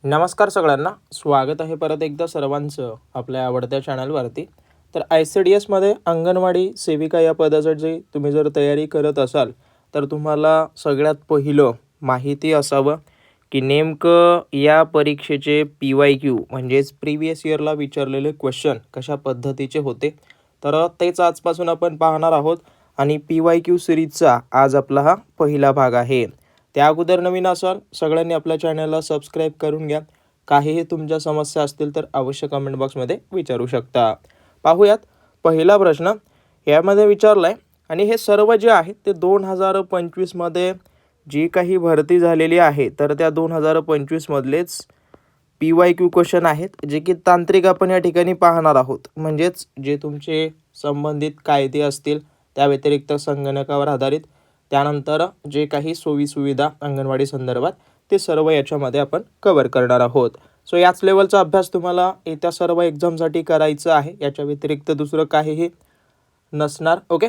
नमस्कार सगळ्यांना, स्वागत आहे परत एकदा सर्वांचं आपल्या आवडत्या चॅनलवरती. तर ICDSमध्ये अंगणवाडी सेविका या पदासाठी तुम्ही जर तयारी करत असाल तर तुम्हाला सगळ्यात पहिलं माहिती असावं की नेमकं या परीक्षेचे PYQ म्हणजेच प्रिव्हियस इयरला विचारलेले क्वेश्चन कशा पद्धतीचे होते. तर तेच आजपासून आपण पाहणार आहोत आणि PYQ सिरीजचा आज आपला हा पहिला भाग आहे. त्या अगोदर नवीन असाल सगळ्यांनी आपल्या चॅनलला सबस्क्राईब करून घ्या. काहीही तुमच्या समस्या असतील तर अवश्य कमेंट बॉक्समध्ये विचारू शकता. पाहूयात पहिला प्रश्न यामध्ये विचारला आहे आणि हे सर्व जे आहे ते 2025मध्ये जी काही भरती झालेली आहे तर त्या 2025 मधलेच PYQ क्वेश्चन आहेत जे की तांत्रिक आपण या ठिकाणी पाहणार आहोत. म्हणजेच जे तुमचे संबंधित कायदे असतील त्या व्यतिरिक्त संगणकावर आधारित त्यानंतर जे काही सोयीसुविधा अंगणवाडी संदर्भात ते सर्व याच्यामध्ये आपण कव्हर करणार आहोत. सो याच लेवलचा अभ्यास तुम्हाला येत्या सर्व एक्झामसाठी करायचा आहे. याच्या व्यतिरिक्त दुसरं काहीही नसणार. ओके,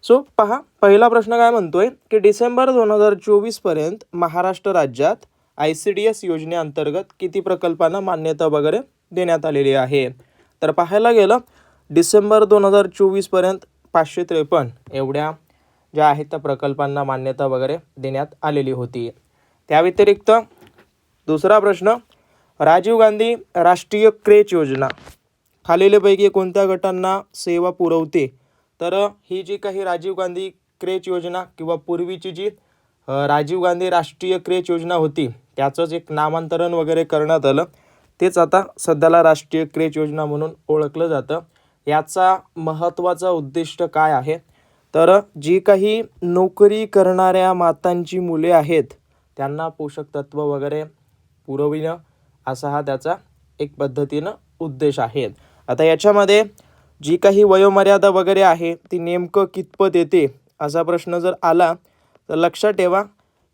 सो पहा पहिला प्रश्न काय म्हणतोय की डिसेंबर 2024 पर्यंत महाराष्ट्र राज्यात ICDS योजनेअंतर्गत किती प्रकल्पांना मान्यता वगैरे देण्यात आलेली आहे. तर पाहायला गेलं डिसेंबर 2024 पर्यंत 553 एवढ्या ज्या आहेत त्या प्रकल्पांना मान्यता वगैरे देण्यात आलेली होती. त्या व्यतिरिक्त दुसरा प्रश्न राजीव गांधी राष्ट्रीय क्रेच योजना खालीलपैकी कोणत्या गटांना सेवा पुरवते. तर ही जी काही राजीव गांधी क्रेच योजना किंवा पूर्वीची जी राजीव गांधी राष्ट्रीय क्रेच योजना होती त्याचंच एक नामांतरण वगैरे करण्यात आलं. तेच आता सध्याला राष्ट्रीय क्रेच योजना म्हणून ओळखलं जातं. याचा महत्त्वाचा उद्दिष्ट काय आहे तर जी काही नोकरी करणाऱ्या मातांची मुले आहेत त्यांना पोषक तत्व वगैरे पुरविणं असा हा त्याचा एक पद्धतीनं उद्देश आहे. आता याच्यामध्ये जी काही वयोमर्यादा वगैरे आहे ती नेमकं कितपत येते असा प्रश्न जर आला तर लक्षात ठेवा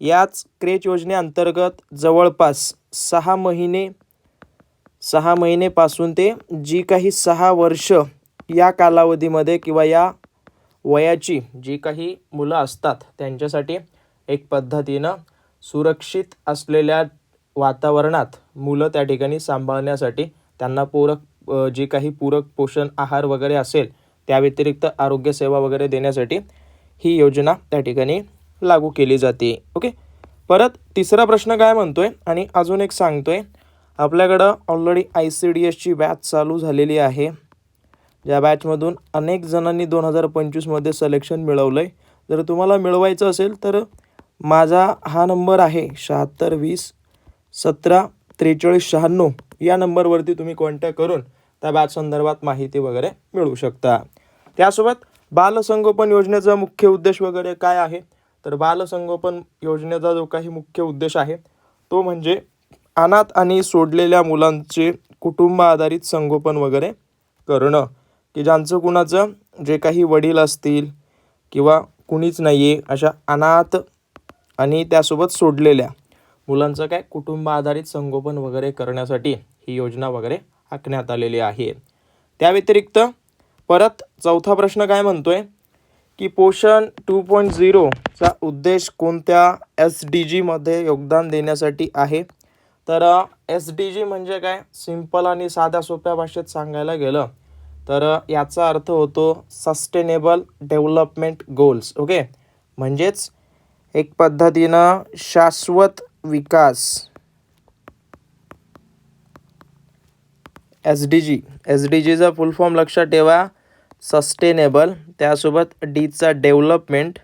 याच क्रेच योजनेअंतर्गत जवळपास 6 महिनेपासून ते जी काही 6 वर्ष या कालावधीमध्ये किंवा या वयाची जी काही मुलं असतात त्यांच्यासाठी एक पद्धतीनं सुरक्षित असलेल्या वातावरणात मुलं त्या ठिकाणी सांभाळण्यासाठी त्यांना जी काही पूरक पोषण आहार वगैरे असेल त्या व्यतिरिक्त आरोग्यसेवा वगैरे देण्यासाठी ही योजना त्या ठिकाणी लागू केली जाते. ओके, परत तिसरा प्रश्न काय म्हणतोय आणि अजून एक सांगतोय आपल्याकडं ऑलरेडी ICDSची बॅच चालू झालेली आहे. ज्या बॅचमधून अनेक जणांनी 2025मध्ये सिलेक्शन मिळवलं आहे. जर तुम्हाला मिळवायचं असेल तर माझा हा नंबर आहे 7620 17 43 96 या नंबरवरती तुम्ही कॉन्टॅक्ट करून त्या बॅच संदर्भात माहिती वगैरे मिळवू शकता. त्यासोबत बालसंगोपन योजनेचा मुख्य उद्देश वगैरे काय आहे तर बालसंगोपन योजनेचा जो काही मुख्य उद्देश आहे तो म्हणजे अनाथ आणि सोडलेल्या मुलांचे कुटुंब आधारित संगोपन वगैरे करणं की ज्यांचं कुणाचं जे काही वडील असतील किंवा कुणीच नाही आहे अशा अनाथ आणि त्यासोबत सोडलेल्या मुलांचं काय कुटुंब आधारित संगोपन वगैरे करण्यासाठी ही योजना वगैरे आखण्यात आलेली आहे. त्या व्यतिरिक्त परत चौथा प्रश्न काय म्हणतोय की पोषण 2.0चा उद्देश कोणत्या SDGमध्ये योगदान देण्यासाठी आहे. तर SDG म्हणजे काय सिंपल आणि साध्या सोप्या भाषेत सांगायला गेलं तर याचा अर्थ होतो सस्टेनेबल डेव्हलपमेंट गोल्स. ओके, म्हणजेच एक पद्धतीनं शाश्वत विकास SDGचा फुल फॉर्म लक्षात ठेवा सस्टेनेबल त्यासोबत डीचा डेव्हलपमेंट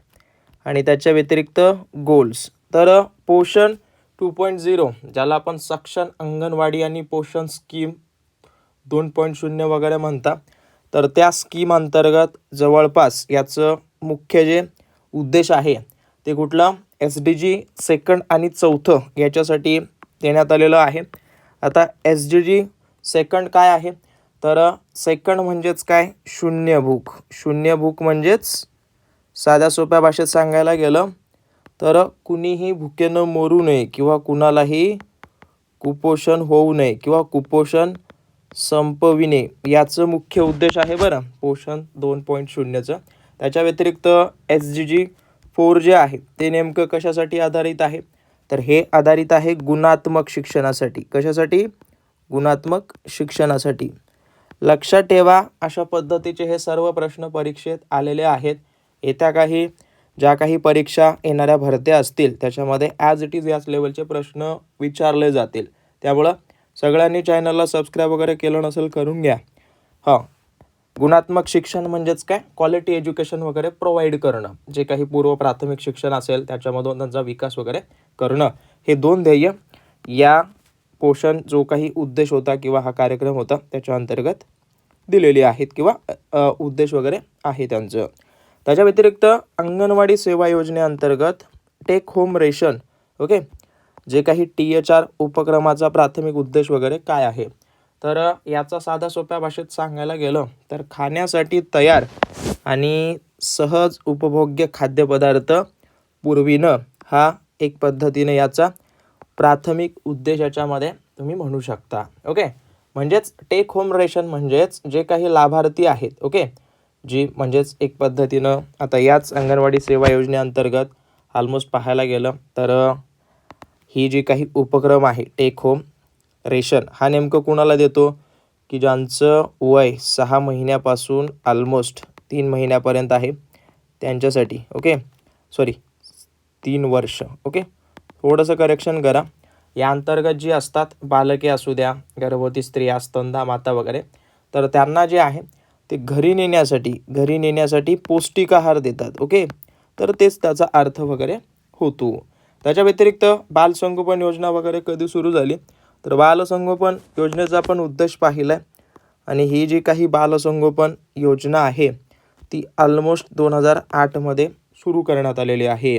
आणि त्याच्या व्यतिरिक्त गोल्स. तर पोषण 2.0 ज्याला आपण सक्षम अंगणवाडी आणि पोषण स्कीम 2.0 वगैरे म्हणता तर त्या स्कीम अंतर्गत जवळपास याचं मुख्य जे उद्देश आहे ते कुठलं SDG सेकंड आणि चौथं याच्यासाठी देण्यात आलेलं आहे. आता SDG सेकंड काय आहे तर सेकंड म्हणजेच काय शून्य भूक म्हणजेच साध्या सोप्या भाषेत सांगायला गेलं तर कुणीही भुकेनं मरू नये किंवा कुणालाही कुपोषण होऊ नये किंवा कुपोषण संपविणे याचं मुख्य उद्देश आहे बरं पोषण 2.0चं. त्याच्या व्यतिरिक्त SDG 4 जे आहे ते नेमकं कशासाठी आधारित आहे तर हे आधारित आहे गुणात्मक शिक्षणासाठी. कशासाठी? गुणात्मक शिक्षणासाठी. लक्षात ठेवा, अशा पद्धतीचे हे सर्व प्रश्न परीक्षेत आलेले आहेत. ज्या काही परीक्षा येणाऱ्या भरत्या असतील त्याच्यामध्ये ॲज इट इज याच लेवलचे प्रश्न विचारले जातील. त्यामुळं सगळ्यांनी चॅनलला सबस्क्राईब वगैरे केलं नसेल करून घ्या. गुणात्मक शिक्षण म्हणजेच काय? क्वालिटी एज्युकेशन वगैरे प्रोव्हाइड करणं. जे काही पूर्व प्राथमिक शिक्षण असेल त्याच्यामधून त्यांचा विकास वगैरे करणं, हे 2 ध्येय या पोषण जो काही उद्देश होता किंवा हा कार्यक्रम होता त्याच्या अंतर्गत दिलेली आहेत किंवा उद्देश वगैरे आहे त्यांचं. त्याच्या व्यतिरिक्त अंगणवाडी सेवा योजनेअंतर्गत टेक होम रेशन, ओके, जे काही THR उपक्रमाचा प्राथमिक उद्देश वगैरे काय आहे? तर याचा साध्या सोप्या भाषेत सांगायला गेलं तर खाण्यासाठी तयार आणि सहज उपभोग्य खाद्यपदार्थ पुरविणं हा एक पद्धतीने याचा प्राथमिक उद्देश याच्यामध्ये तुम्ही म्हणू शकता. ओके, म्हणजेच टेक होम रेशन म्हणजेच जे काही लाभार्थी आहेत, ओके, जी म्हणजेच एक पद्धतीनं आता याच अंगणवाडी सेवा योजनेअंतर्गत ऑलमोस्ट पाहायला गेलं तर ही जी काही उपक्रम आहे टेक होम रेशन, हा नेमकं कुणाला देतो? की ज्यांचं वय 6 महिन्यापासून ऑलमोस्ट 3 महिन्यापर्यंत आहे त्यांच्यासाठी. ओके, सॉरी 3 वर्ष. ओके, थोडंसं करेक्शन करा. या अंतर्गत जी असतात बालके असू द्या, गर्भवती स्त्रिया, स्तनदा माता वगैरे, तर त्यांना जे आहे ते घरी नेण्यासाठी पौष्टिक आहार देतात. ओके, तर तेच त्याचा अर्थ वगैरे होतो. त्याच्या व्यतिरिक्त बालसंगोपन योजना वगैरे कधी सुरू झाली? तर बालसंगोपन योजनेचा पण उद्देश पाहिला आहे आणि ही जी काही बालसंगोपन योजना आहे ती ऑलमोस्ट 2008मध्ये सुरू करण्यात आलेली आहे.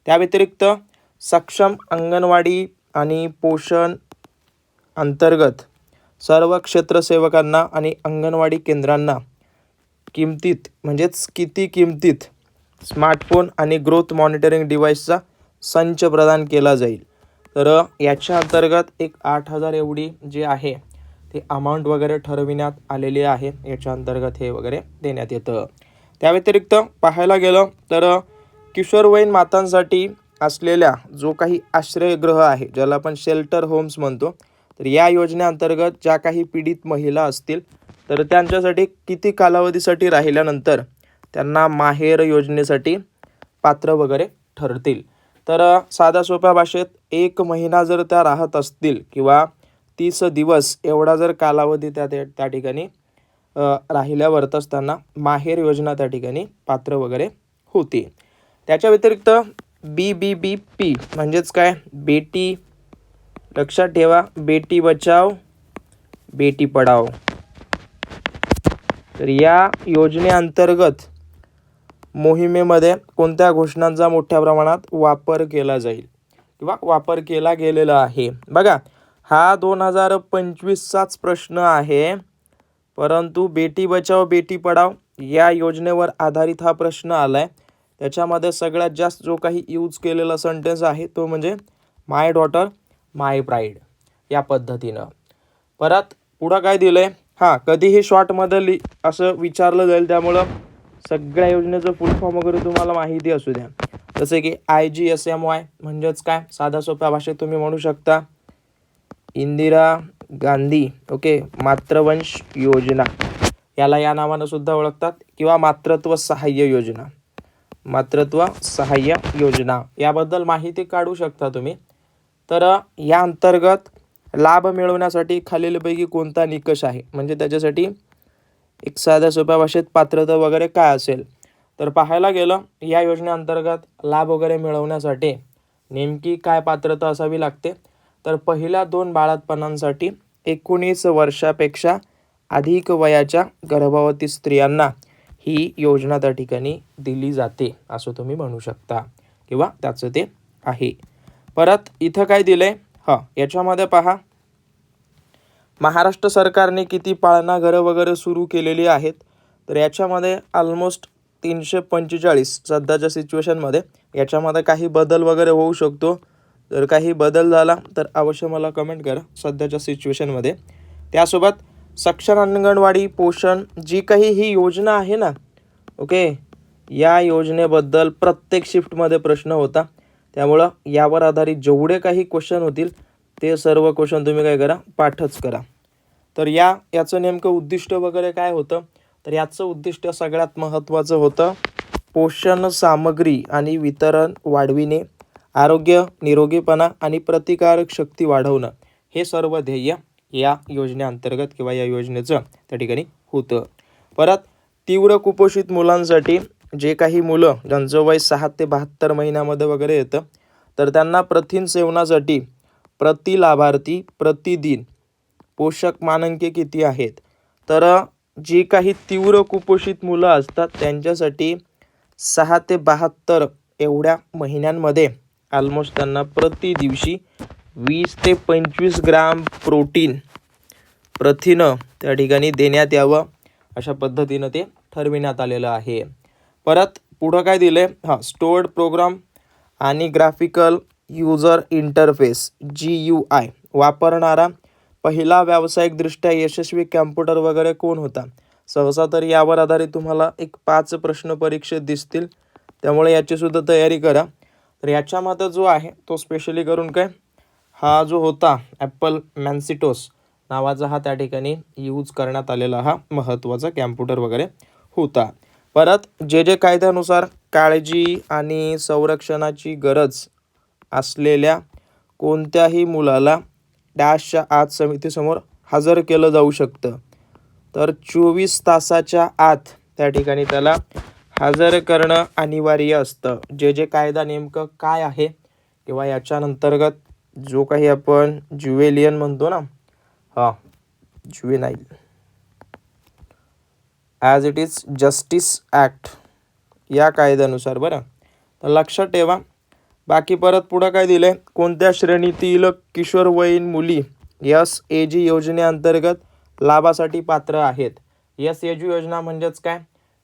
त्या व्यतिरिक्त सक्षम अंगणवाडी आणि पोषण अंतर्गत सर्व क्षेत्रसेवकांना आणि अंगणवाडी केंद्रांना किती किमतीत स्मार्टफोन आणि ग्रोथ मॉनिटरिंग डिव्हाइसचा संच प्रदान केला जाईल. तर याच्या अंतर्गत एक 8,000 एवढी जी आहे ते अमाऊंट वगैरे ठरविण्यात आलेली आहे. याच्या अंतर्गत हे वगैरे देण्यात येतं. त्या व्यतिरिक्त पाहायला गेलं तर किशोरवयीन मातांसाठी असलेल्या जो काही आश्रयगृह आहे, ज्याला आपण शेल्टर होम्स म्हणतो, तर या योजनेअंतर्गत ज्या काही पीडित महिला असतील तर त्यांच्यासाठी किती कालावधीसाठी राहिल्यानंतर त्यांना माहेर योजनेसाठी पात्र वगैरे ठरतील. तर साध्या सोप्या भाषेत 1 महिना जर त्या राहत असतील किंवा 30 दिवस एवढा जर कालावधी त्या ठिकाणी राहिल्यावरच त्यांना माहेर योजना त्या ठिकाणी पात्र वगैरे होते. त्याच्या व्यतिरिक्त BBBP म्हणजेच काय? बेटी, लक्षात ठेवा, बेटी बचाव बेटी पढाओ. तर या योजनेअंतर्गत मोहिमेमध्ये कोणत्या घोषणांचा मोठ्या प्रमाणात वापर केला जाईल किंवा वापर केला गेलेला आहे? बघा, हा 2025चाच प्रश्न आहे, परंतु बेटी बचाव बेटी पढाओ या योजनेवर आधारित हा प्रश्न आला आहे. त्याच्यामध्ये सगळ्यात जास्त जो काही यूज केलेला सेंटेन्स आहे तो म्हणजे माय डॉटर माय प्राईड या पद्धतीनं. परत पुढं काय दिलं आहे? कधीही शॉर्टमध्ये असं विचारलं जाईल, त्यामुळं सगळ्या योजनेचं फुल फॉर्म वगैरे तुम्हाला माहिती असू द्या. जसे की IGSMY म्हणजेच काय? साध्या सोप्या भाषेत तुम्ही म्हणू शकता इंदिरा गांधी, ओके, मातृवंश योजना, याला या नावानं सुद्धा ओळखतात, किंवा मातृत्व सहाय्य योजना, याबद्दल माहिती काढू शकता तुम्ही. तर या अंतर्गत लाभ मिळवण्यासाठी खालीलपैकी कोणता निकष आहे? म्हणजे त्याच्यासाठी एक साध्या सोप्या भाषेत पात्रता वगैरे काय असेल? तर पाहायला गेलं या योजनेअंतर्गत लाभ वगैरे मिळवण्यासाठी नेमकी काय पात्रता असावी लागते? तर पहिल्या 2 बाळंतपणांसाठी 19 वर्षापेक्षा अधिक वयाच्या गर्भवती स्त्रियांना ही योजना त्या ठिकाणी दिली जाते असं तुम्ही म्हणू शकता, किंवा त्याचं ते आहे. परत इथं काय दिलंय? याच्यामध्ये पहा, महाराष्ट्र सरकारने किती पाळणा घरं वगैरे सुरू केलेली आहेत? तर याच्यामध्ये ऑलमोस्ट 345 सध्याच्या सिच्युएशनमध्ये. याच्यामध्ये काही बदल वगैरे होऊ शकतो. जर काही बदल झाला तर अवश्य मला कमेंट करा सध्याच्या सिच्युएशनमध्ये. त्यासोबत सक्षम अंगणवाडी पोषण जी काही ही योजना आहे ना, ओके, या योजनेबद्दल प्रत्येक शिफ्टमध्ये प्रश्न होता. त्यामुळं यावर आधारित जेवढे काही क्वेश्चन होतील ते सर्व क्वेश्चन तुम्ही काय करा, पाठच करा. तर याचं नेमकं उद्दिष्ट वगैरे काय होतं, तर याचं उद्दिष्ट सगळ्यात महत्त्वाचं होतं पोषण सामग्री आणि वितरण वाढविणे, आरोग्य, निरोगीपणा आणि प्रतिकारक शक्ती वाढवणं, हे सर्व ध्येय या योजनेअंतर्गत किंवा या योजनेचं त्या ठिकाणी होतं. परत तीव्र कुपोषित मुलांसाठी जे काही मुलं ज्यांचं वय 6 ते 72 महिन्यामध्ये वगैरे येतं, तर त्यांना प्रथिन सेवनासाठी प्रति लाभार्थी प्रतिदिन पोषक मानके किती आहेत, तर जी काही तीव्र कुपोषित मुलं असतात त्यांच्यासाठी 6 ते 72 एवढ्या महिन्यांमध्ये ऑलमोस्ट त्यांना प्रति दिवशी 20 ते 25 ग्राम प्रथिनं त्या ठिकाणी देण्यात यावं, अशा पद्धतीनं ते ठरविण्यात आलेलं आहे. परत पुढं काय दिलं आहे, स्टोअर्ड प्रोग्राम आणि ग्राफिकल युजर इंटरफेस GUI वापरणारा पहिला व्यावसायिकदृष्ट्या यशस्वी कॅम्प्युटर वगैरे कोण होता. सहसा तर यावर आधारित तुम्हाला एक 5 प्रश्न परीक्षेत दिसतील, त्यामुळे याचीसुद्धा तयारी करा. तर याच्यामध्ये जो आहे तो स्पेशली करून काय, हा जो होता ॲपल मॅन्सिटोस नावाचा हा त्या ठिकाणी यूज करण्यात आलेला हा महत्त्वाचा कॅम्प्युटर वगैरे होता. परत जे कायद्यानुसार काळजी आणि संरक्षणाची गरज असलेल्या कोणत्याही मुलाला डॅशच्या आत समितीसमोर हजर केलं जाऊ शकतं, तर 24 तासाच्या आत त्या ठिकाणी त्याला हजर करणं अनिवार्य असतं. जे कायदा नेमकं काय आहे किंवा याच्या अंतर्गत जो काही आपण ज्युवेलियन म्हणतो ना, juvenile as it is justice act या कायद्यानुसार, बरं तर लक्षात ठेवा. बाकी परत पुढं काय दिलं आहे, कोणत्या श्रेणीतील किशोरवयीन मुली SAG योजनेअंतर्गत लाभासाठी पात्र आहेत. SAG योजना म्हणजेच काय,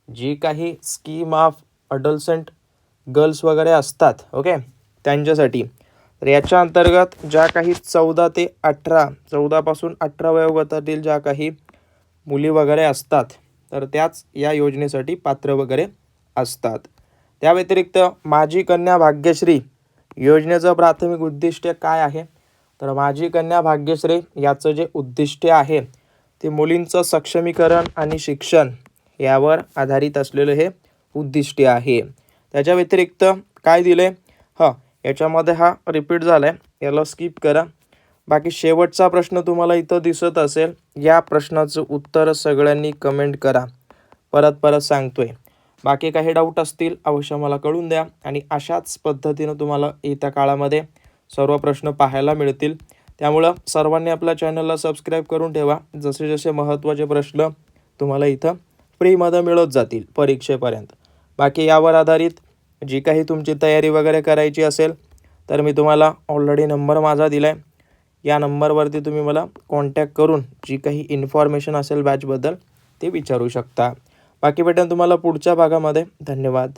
जी काही स्कीम ऑफ अडल्संट गर्ल्स वगैरे असतात, ओके, त्यांच्यासाठी. तर याच्या अंतर्गत ज्या काही 14 पासून 18 वयोगटातील ज्या काही मुली वगैरे असतात, तर त्याच या योजनेसाठी पात्र वगैरे असतात. त्या व्यतिरिक्त माझी कन्या भाग्यश्री योजनेचं प्राथमिक उद्दिष्ट काय आहे, तर माझी कन्या भाग्यश्री याचं जे उद्दिष्ट आहे ते मुलींचं सक्षमीकरण आणि शिक्षण यावर आधारित असलेलं हे उद्दिष्ट आहे. त्याच्या व्यतिरिक्त काय दिले, याच्यामध्ये हा रिपीट झाला आहे, याला स्किप करा. बाकी शेवटचा प्रश्न तुम्हाला इथं दिसत असेल, या प्रश्नाचं उत्तर सगळ्यांनी कमेंट करा. परत सांगतोय. बाकी काही डाऊट असतील अवश्य मला कळून द्या, आणि अशाच पद्धतीनं तुम्हाला येत्या काळामध्ये सर्व प्रश्न पाहायला मिळतील. त्यामुळं सर्वांनी आपल्या चॅनलला सबस्क्राईब करून ठेवा. जसे जसे महत्त्वाचे प्रश्न तुम्हाला इथं फ्रीमध्ये मिळत जातील परीक्षेपर्यंत. बाकी यावर आधारित जी काही तुमची तयारी वगैरे करायची असेल, तर मी तुम्हाला ऑलरेडी नंबर माझा दिला आहे. या नंबरवरती तुम्ही मला कॉन्टॅक्ट करून जी काही इन्फॉर्मेशन असेल बॅचबद्दल ते विचारू शकता. बाकी भेटेन तुम्हाला पुढच्या भागामध्ये. धन्यवाद.